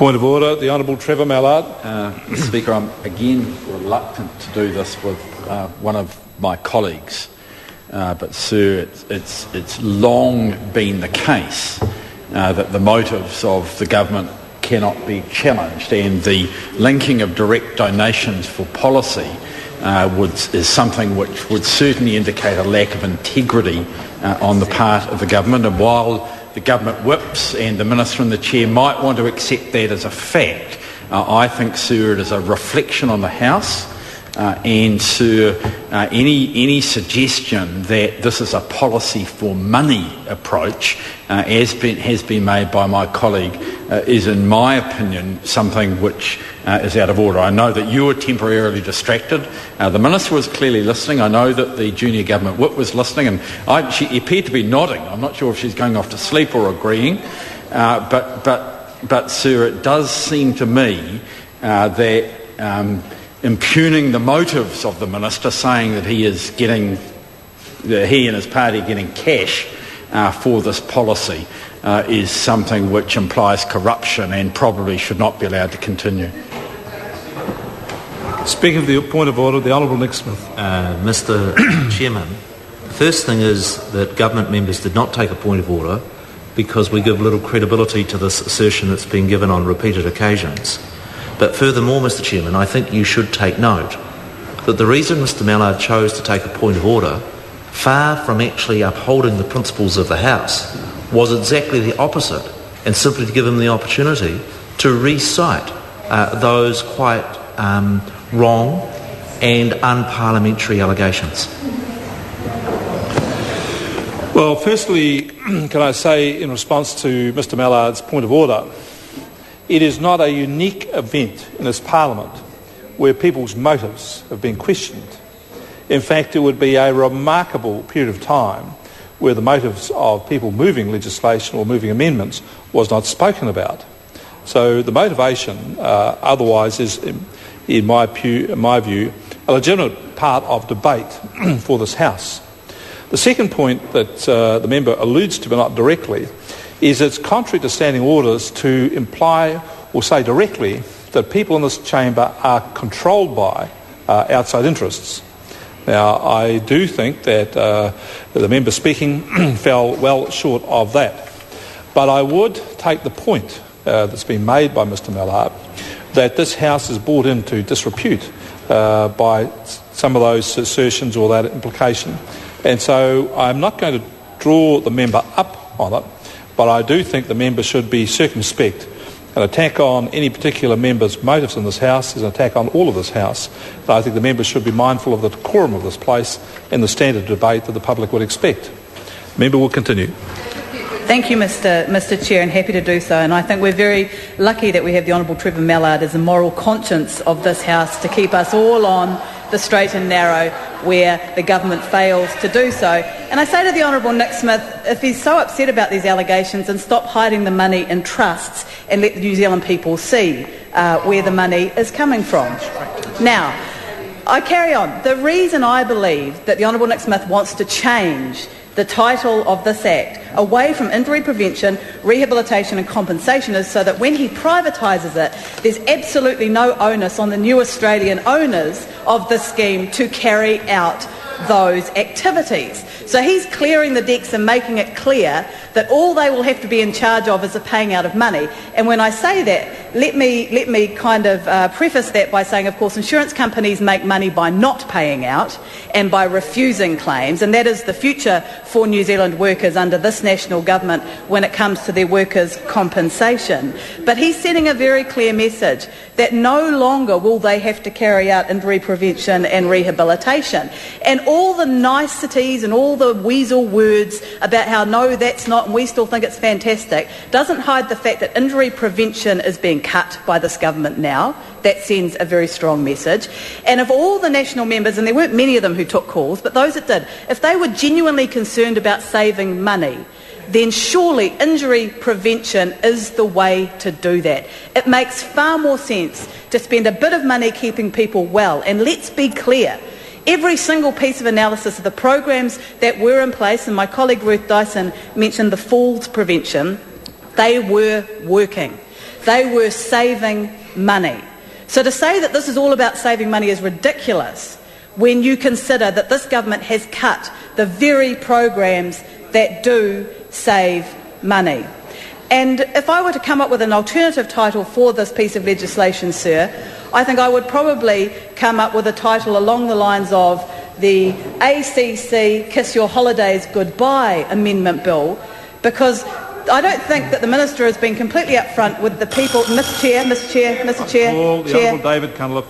Point of order, the Honourable Trevor Mallard. Mr Speaker, I'm again reluctant to do this with one of my colleagues, but Sir, it's long been the case that the motives of the government cannot be challenged, and the linking of direct donations for policy is something which would certainly indicate a lack of integrity on the part of the government. And while the government whips and the Minister and the Chair might want to accept that as a fact, I think, Sir, it is a reflection on the House, and Sir, any suggestion that this is a policy for money approach, as has been made by my colleague, is, in my opinion, something which is out of order. I know that you were temporarily distracted. The Minister was clearly listening. I know that the junior government whip was listening, and she appeared to be nodding. I'm not sure if she's going off to sleep or agreeing, but Sir, it does seem to me that impugning the motives of the Minister, saying that he and his party are getting cash for this policy, is something which implies corruption and probably should not be allowed to continue. Speaking of the point of order, the Honourable Nick Smith. Mr Chairman, the first thing is that government members did not take a point of order because we give little credibility to this assertion that's been given on repeated occasions. But furthermore, Mr Chairman, I think you should take note that the reason Mr Mallard chose to take a point of order, far from actually upholding the principles of the House, was exactly the opposite, and simply to give him the opportunity to recite those quite wrong and unparliamentary allegations. Well, firstly, can I say in response to Mr Mallard's point of order, it is not a unique event in this Parliament where people's motives have been questioned. In fact, it would be a remarkable period of time where the motives of people moving legislation or moving amendments was not spoken about. So the motivation otherwise is, in my view, a legitimate part of debate for this House. The second point that the member alludes to, but not directly, is it's contrary to standing orders to imply or say directly that people in this chamber are controlled by outside interests. Now, I do think that the member speaking fell well short of that. But I would take the point that's been made by Mr Mallard that this House is brought into disrepute by some of those assertions or that implication. And so I'm not going to draw the member up on it, but I do think the member should be circumspect. An attack on any particular member's motives in this House is an attack on all of this House. And I think the members should be mindful of the decorum of this place and the standard debate that the public would expect. The member will continue. Thank you, Mr Chair, and happy to do so. And I think we're very lucky that we have the Honourable Trevor Mallard as a moral conscience of this House to keep us all on the straight and narrow where the government fails to do so. And I say to the Honourable Nick Smith, if he's so upset about these allegations, then stop hiding the money in trusts and let the New Zealand people see where the money is coming from. Now, I carry on. The reason I believe that the Honourable Nick Smith wants to change the title of this Act away from injury prevention, rehabilitation and compensation is so that when he privatises it, there's absolutely no onus on the new Australian owners of the scheme to carry out those activities. So he's clearing the decks and making it clear that all they will have to be in charge of is the paying out of money. And when I say that, let me kind of preface that by saying, of course, insurance companies make money by not paying out and by refusing claims, and that is the future for New Zealand workers under this national government when it comes to their workers' compensation. But he's sending a very clear message that no longer will they have to carry out injury prevention and rehabilitation. And all the niceties and all the weasel words about how no, that's not, and we still think it's fantastic, doesn't hide the fact that injury prevention is being cut by this government now. That sends a very strong message. And if all the national members, and there weren't many of them who took calls, but those that did, if they were genuinely concerned about saving money, then surely injury prevention is the way to do that. It makes far more sense to spend a bit of money keeping people well. And let's be clear, every single piece of analysis of the programs that were in place, and my colleague Ruth Dyson mentioned the falls prevention, they were working. They were saving money. So to say that this is all about saving money is ridiculous when you consider that this government has cut the very programs that do save money. And if I were to come up with an alternative title for this piece of legislation, sir, I think I would probably come up with a title along the lines of the ACC Kiss Your Holidays Goodbye Amendment Bill, because I don't think that the Minister has been completely upfront with the people. Mr Chair, Call the Honourable David Cunliffe.